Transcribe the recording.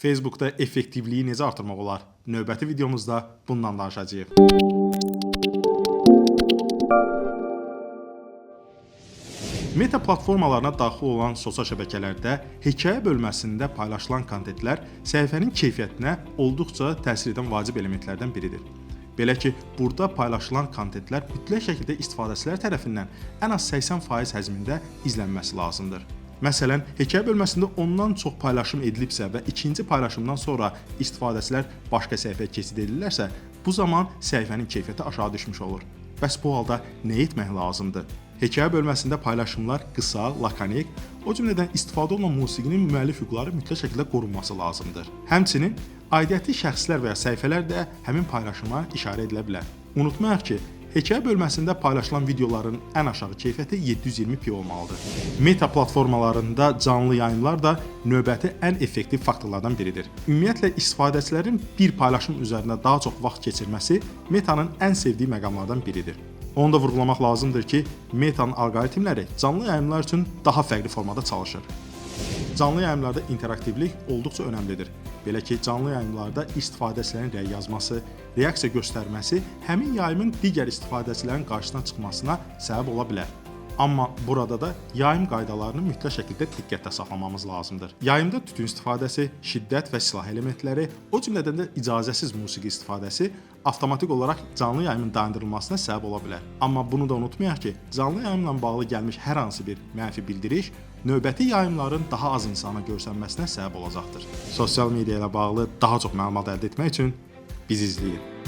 Facebookda effektivliyi necə artırmaq olar? Növbəti videomuzda bundan danışacağıq. Meta platformalarına daxil olan sosial şəbəkələrdə hekayə bölməsində paylaşılan kontentlər səhifənin keyfiyyətinə olduqca təsir edən vacib elementlərdən biridir. Belə ki, burada paylaşılan kontentlər mütləq şəkildə istifadəçilər tərəfindən ən az 80% həzmində izlənməsi lazımdır. Məsələn, hekayə bölməsində ondan çox paylaşım edilibsə və ikinci paylaşımdan sonra istifadəçilər başqa səhifəyə keçid edirlərsə, bu zaman səhifənin keyfiyyəti aşağı düşmüş olur. Bəs bu halda nə etmək lazımdır? Hekayə bölməsində paylaşımlar qısa, lakonik, o cümlədən istifadə olunan musiqinin müəllif hüquqları mütləq şəkildə qorunması lazımdır. Həmçinin, aidiyyətli şəxslər və ya səhifələr də həmin paylaşıma işarə edilə bilər. Unutmayaq ki, hekayə bölməsində paylaşılan videoların ən aşağı keyfiyyəti 720p olmalıdır. Meta platformalarında canlı yayımlar da növbəti ən effektiv faktorlardan biridir. Ümumiyyətlə, istifadəçilərin bir paylaşım üzərində daha çox vaxt keçirməsi Meta'nın ən sevdiyi məqamlardan biridir. Onu da vurğulamaq lazımdır ki, Meta'nın alqoritmləri canlı yayımlar üçün daha fərqli formada çalışır. Canlı yayımlarda interaktivlik olduqca önəmlidir. Belə ki, canlı yayımlarda istifadəçilərin rəy yazması, reaksiya göstərməsi həmin yayımın digər istifadəçilərin qarşısına çıxmasına səbəb ola bilər. Amma burada da yayım qaydalarını mütləq şəkildə diqqətdə saxlamamız lazımdır. Yayımda tütün istifadəsi, şiddət və silah elementləri, o cümlədən də icazəsiz musiqi istifadəsi avtomatik olaraq canlı yayımın dayandırılmasına səbəb ola bilər. Amma bunu da unutmayaq ki, canlı yayımla bağlı gəlmiş hər hansı bir mənfi bildiriş növbəti yayımların daha az insana görsənməsinə səbəb olacaqdır. Sosial media ilə bağlı daha çox məlumat əldə etmək üçün bizi izləyin.